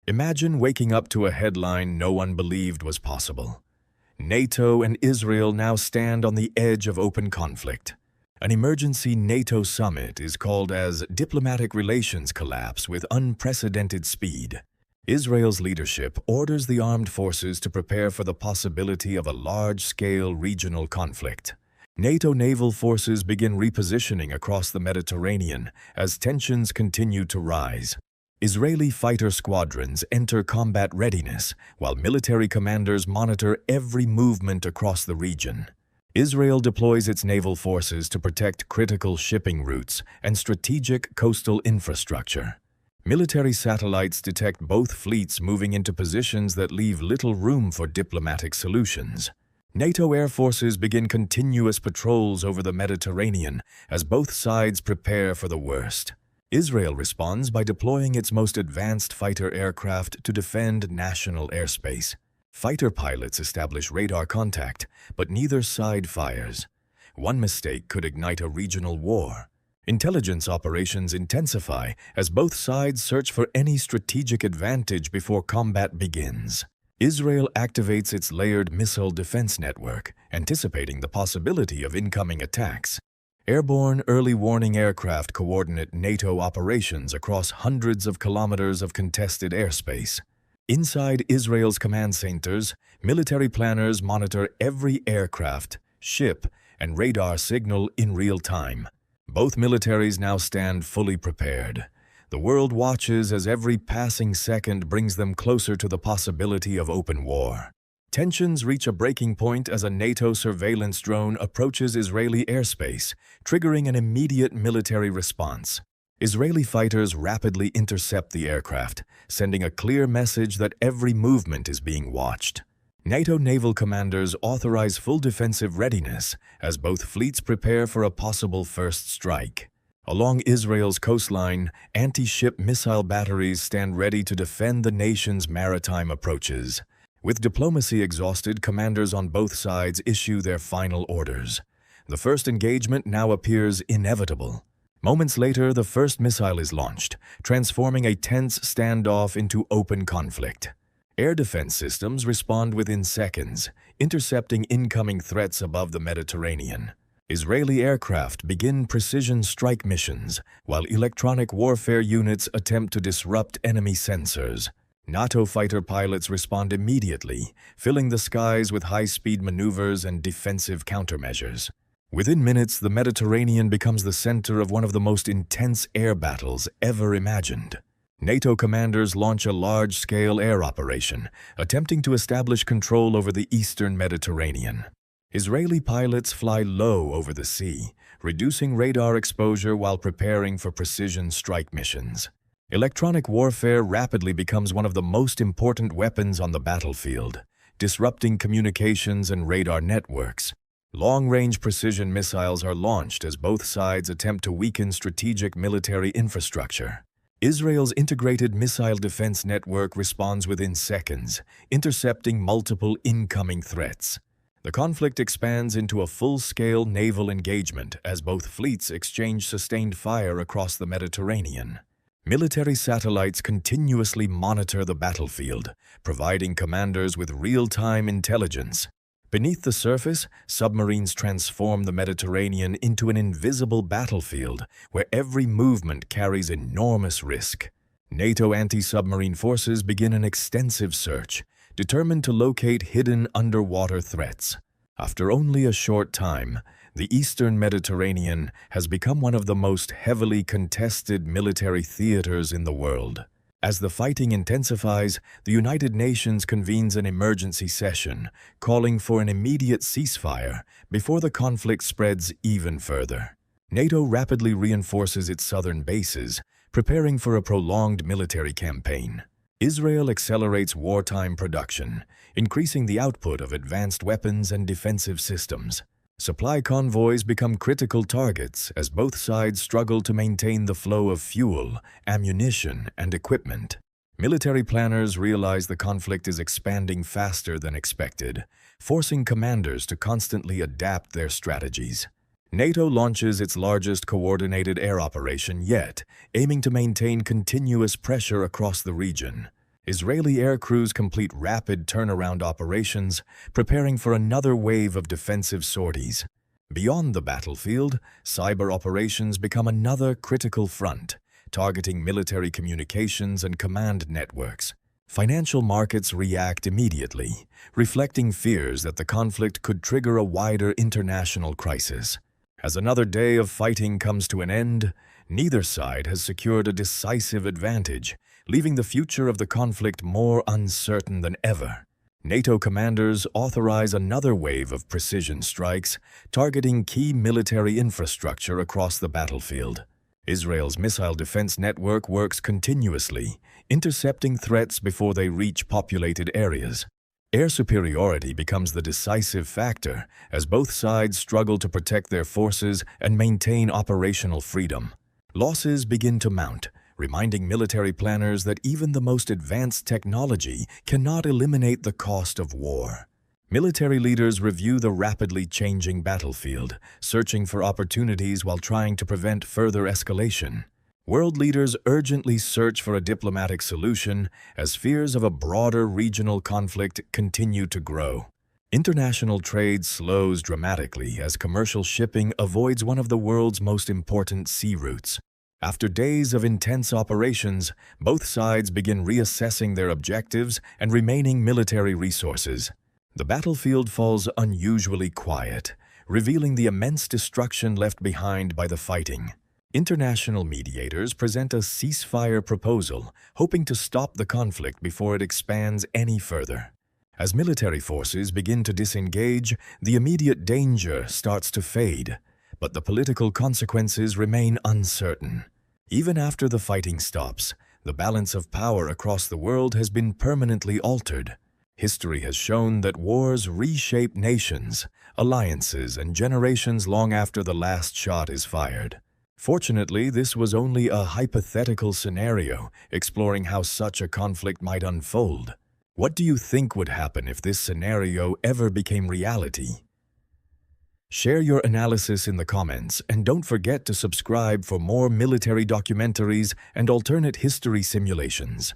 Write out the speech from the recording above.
Imagine waking up to a headline no one believed was possible. NATO and Israel now stand on the edge of open conflict. An emergency NATO summit is called as diplomatic relations collapse with unprecedented speed. Israel's leadership orders the armed forces to prepare for the possibility of a large-scale regional conflict. NATO naval forces begin repositioning across the Mediterranean as tensions continue to rise. Israeli fighter squadrons enter combat readiness, while military commanders monitor every movement across the region. Israel deploys its naval forces to protect critical shipping routes and strategic coastal infrastructure. Military satellites detect both fleets moving into positions that leave little room for diplomatic solutions. NATO air forces begin continuous patrols over the Mediterranean as both sides prepare for the worst. Israel responds by deploying its most advanced fighter aircraft to defend national airspace. Fighter pilots establish radar contact, but neither side fires. One mistake could ignite a regional war. Intelligence operations intensify as both sides search for any strategic advantage before combat begins. Israel activates its layered missile defense network, anticipating the possibility of incoming attacks. Airborne early warning aircraft coordinate NATO operations across hundreds of kilometers of contested airspace. Inside Israel's command centers, military planners monitor every aircraft, ship, and radar signal in real time. Both militaries now stand fully prepared. The world watches as every passing second brings them closer to the possibility of open war. Tensions reach a breaking point as a NATO surveillance drone approaches Israeli airspace, triggering an immediate military response. Israeli fighters rapidly intercept the aircraft, sending a clear message that every movement is being watched. NATO naval commanders authorize full defensive readiness as both fleets prepare for a possible first strike. Along Israel's coastline, anti-ship missile batteries stand ready to defend the nation's maritime approaches. With diplomacy exhausted, commanders on both sides issue their final orders. The first engagement now appears inevitable. Moments later, the first missile is launched, transforming a tense standoff into open conflict. Air defense systems respond within seconds, intercepting incoming threats above the Mediterranean. Israeli aircraft begin precision strike missions, while electronic warfare units attempt to disrupt enemy sensors. NATO fighter pilots respond immediately, filling the skies with high-speed maneuvers and defensive countermeasures. Within minutes, the Mediterranean becomes the center of one of the most intense air battles ever imagined. NATO commanders launch a large-scale air operation, attempting to establish control over the eastern Mediterranean. Israeli pilots fly low over the sea, reducing radar exposure while preparing for precision strike missions. Electronic warfare rapidly becomes one of the most important weapons on the battlefield, disrupting communications and radar networks. Long-range precision missiles are launched as both sides attempt to weaken strategic military infrastructure. Israel's integrated missile defense network responds within seconds, intercepting multiple incoming threats. The conflict expands into a full-scale naval engagement as both fleets exchange sustained fire across the Mediterranean. Military satellites continuously monitor the battlefield, providing commanders with real-time intelligence. Beneath the surface, submarines transform the Mediterranean into an invisible battlefield where every movement carries enormous risk. NATO anti-submarine forces begin an extensive search, determined to locate hidden underwater threats. After only a short time, the eastern Mediterranean has become one of the most heavily contested military theaters in the world. As the fighting intensifies, the United Nations convenes an emergency session, calling for an immediate ceasefire before the conflict spreads even further. NATO rapidly reinforces its southern bases, preparing for a prolonged military campaign. Israel accelerates wartime production, increasing the output of advanced weapons and defensive systems. Supply convoys become critical targets as both sides struggle to maintain the flow of fuel, ammunition, and equipment. Military planners realize the conflict is expanding faster than expected, forcing commanders to constantly adapt their strategies. NATO launches its largest coordinated air operation yet, aiming to maintain continuous pressure across the region. Israeli air crews complete rapid turnaround operations, preparing for another wave of defensive sorties. Beyond the battlefield, cyber operations become another critical front, targeting military communications and command networks. Financial markets react immediately, reflecting fears that the conflict could trigger a wider international crisis. As another day of fighting comes to an end, neither side has secured a decisive advantage, leaving the future of the conflict more uncertain than ever. NATO commanders authorize another wave of precision strikes, targeting key military infrastructure across the battlefield. Israel's missile defense network works continuously, intercepting threats before they reach populated areas. Air superiority becomes the decisive factor as both sides struggle to protect their forces and maintain operational freedom. Losses begin to mount, reminding military planners that even the most advanced technology cannot eliminate the cost of war. Military leaders review the rapidly changing battlefield, searching for opportunities while trying to prevent further escalation. World leaders urgently search for a diplomatic solution as fears of a broader regional conflict continue to grow. International trade slows dramatically as commercial shipping avoids one of the world's most important sea routes. After days of intense operations, both sides begin reassessing their objectives and remaining military resources. The battlefield falls unusually quiet, revealing the immense destruction left behind by the fighting. International mediators present a ceasefire proposal, hoping to stop the conflict before it expands any further. As military forces begin to disengage, the immediate danger starts to fade, but the political consequences remain uncertain. Even after the fighting stops, the balance of power across the world has been permanently altered. History has shown that wars reshape nations, alliances, and generations long after the last shot is fired. Fortunately, this was only a hypothetical scenario, exploring how such a conflict might unfold. What do you think would happen if this scenario ever became reality? Share your analysis in the comments, and don't forget to subscribe for more military documentaries and alternate history simulations.